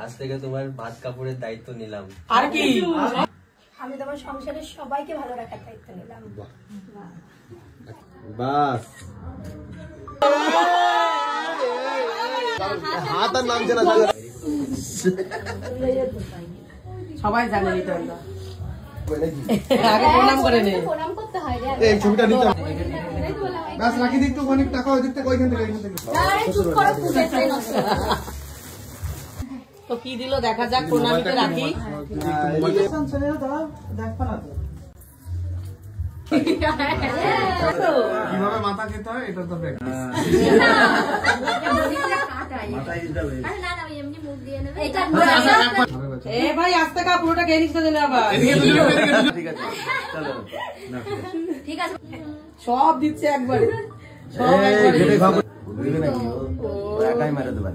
আজ থেকে তোমার ভাত কাপড়ের দায়িত্ব নিলাম। আর কি আমি তোমার সংসারের সবাইকে ভালো রাখার দায়িত্ব নিলাম। বাস হাত আর নামছে না সবাই জানে এটা আগে প্রণাম করে নে। প্রণাম করতে হয় রে। এই ছবিটা নিতে বাস রাখি দিক তো অনেক টাকা ওই দিক থেকে ওইখান থেকে আরে চুপ করো পুজোতে নষ্ট। তো কি দিল দেখা যাক, প্রণামীতে রাখি। কিভাবে মাথা খেতে হয় এটা তো প্র্যাকটিস। এ ভাই আস্তে কা পুরোটা খেয়ে নিচ্ছে দিলে আবার। ঠিক আছে চলো ঠিক আছে সব দিচ্ছে একবারে, সব একবারে। একাই মারা দেবে।